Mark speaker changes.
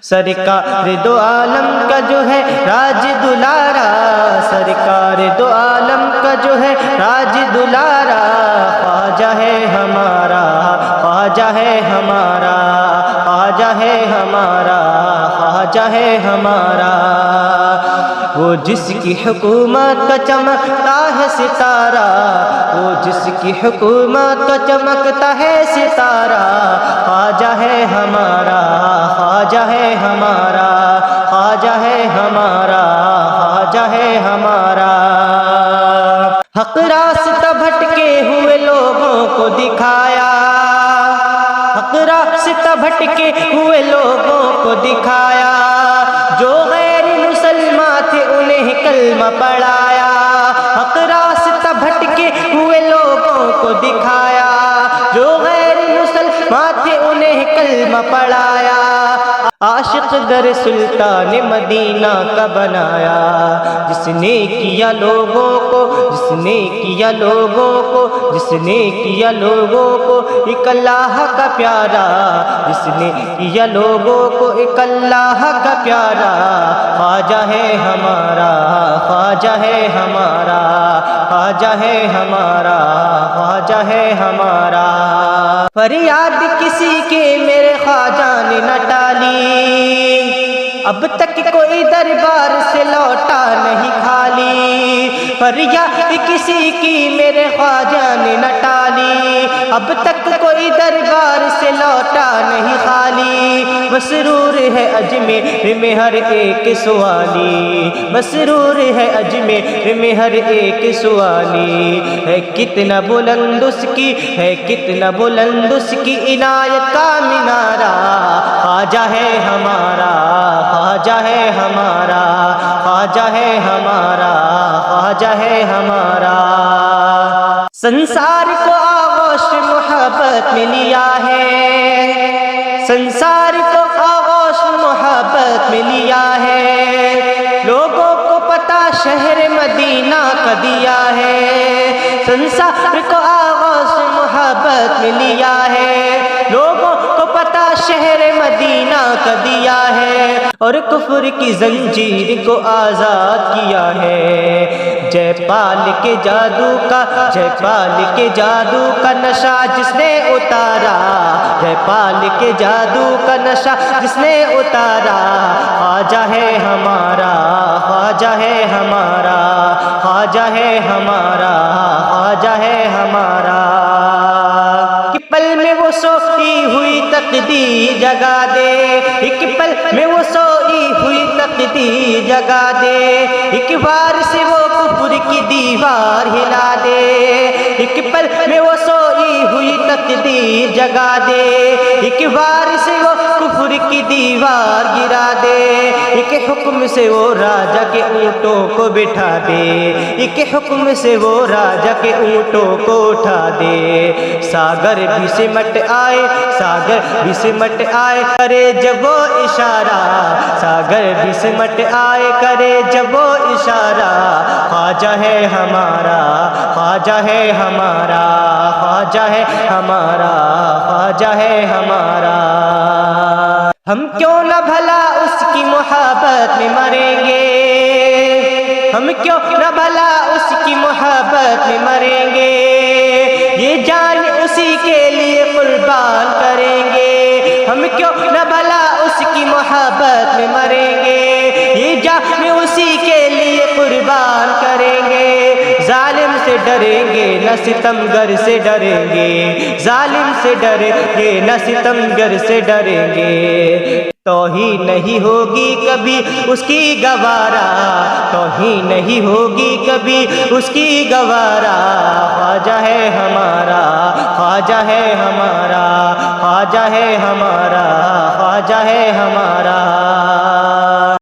Speaker 1: سرکار دو عالم کا جو ہے راج دلارا، سرکار دو عالم کا جو ہے راج دلارا، خواجہ ہے ہمارا، خواجہ ہے ہمارا، خواجہ ہے ہمارا، خواجہ ہے ہمارا۔ وہ جس کی حکومت کا چمکتا ہے ستارہ، وہ جس کی حکومت کا چمکتا ہے ستارہ، خواجہ ہے ہمارا، خواجہ ہے ہمارا، خواجہ ہے ہمارا، خواجہ ہے ہمارا۔ حق راستہ بھٹکے ہوئے لوگوں کو دکھایا، حق راستہ بھٹکے ہوئے لوگوں کو دکھایا، جو غیر مسلمان تھے انہیں کلمہ پڑھایا، حق راستہ بھٹکے ہوئے لوگوں کو دکھایا، جو غیر مسلمان تھے انہیں کلمہ پڑھایا، عاشق در سلطان مدینہ کا بنایا، جس نے کیا لوگوں کو، جس نے کیا لوگوں کو، جس نے کیا لوگوں کو ایک اللہ کا پیارا، جس نے کیا لوگوں کو ایک اللہ کا پیارا، خواجہ ہے ہمارا، خواجہ ہے ہمارا، خواجہ ہے ہمارا، خواجہ ہے ہمارا۔ فریاد کسی کے میرے خواجہ نے نہ ٹالی، اب تک کوئی دربار سے لوٹا نہیں خالی، فریاد کسی کی میرے خواجہ نے نہ ٹالی، اب تک کوئی دربار سے لوٹا نہیں خالی، مسرور ہے اجمیر میں ہر ایک سوالی، مسرور ہے اجمیر میں ہر ایک سوالی، ہے کتنا بلند اس کی، ہے کتنا بلند اس کی عنایت کا مینارہ، خواجہ ہے ہمارا، خواجہ ہے ہمارا، خواجہ ہے ہمارا، خواجہ ہے ہمارا۔ سنسار کو آغوش محبت میں لیا ہے، سنسار کو آغوش محبت میں لیا ہے، لوگوں کو پتہ شہر مدینہ کا دیا ہے، سنسار کو آغوش محبت میں لیا ہے، لوگوں کو پتہ شہر مدینہ کا دیا ہے، اور کفر کی زنجیر کو آزاد کیا ہے، جے پال کے جادو کا، جے پال کے جادو کا نشہ جس نے اتارا، جے پال کے جادو کا نشہ جس نے اتارا، خواجہ ہے ہمارا، خواجہ ہے ہمارا، خواجہ ہے ہمارا، خواجہ ہے ہمارا۔ کہ پل میں وہ سوئی ہوئی تقدیر جگا دے، ایک پل میں وہ سوئی ہوئی تقدیر جگا دے، ایک بار سے وہ کفر کی دیوار ہلا دے، ایک پل میں وہ سوئی ہوئی تقدیر جگا دے، ایک بار سے وہ کفر کی دیوار گرا دے، ایک حکم سے وہ راجہ کے اونٹوں کو بٹھا دے، ایک حکم سے وہ راجہ کے اونٹوں کو اٹھا دے، ساگر بھی سمٹ آئے، ساگر بھی سمٹ آئے کرے جب وہ اشارہ، ساگر بھی سمٹ آئے کرے جب وہ اشارہ، خواجہ ہے ہمارا، خواجہ ہے ہمارا، خواجہ ہے ہمارا، خواجہ ہے ہمارا۔ ہم کیوں نہ بھلا اس کی محبت میں مریں گے، ہم کیوں نہ بھلا اس کی محبت میں مریں گے، یہ جان اسی کے لیے قربان کریں گے، ہم کیوں نہ بھلا اس کی محبت میں مریں گے، یہ جان اسی کے لیے قربان کریں گے، ظالم سے ڈریں گے نہ ستمگر سے ڈریں گے، ظالم سے ڈریں گے نہ ستمگر سے ڈریں گے، توہین نہیں ہوگی کبھی اس کی گوارا، توہین نہیں ہوگی کبھی اس کی گوارا، خواجہ ہے ہمارا، خواجہ ہے ہمارا، خواجہ ہے ہمارا، خواجہ ہے ہمارا۔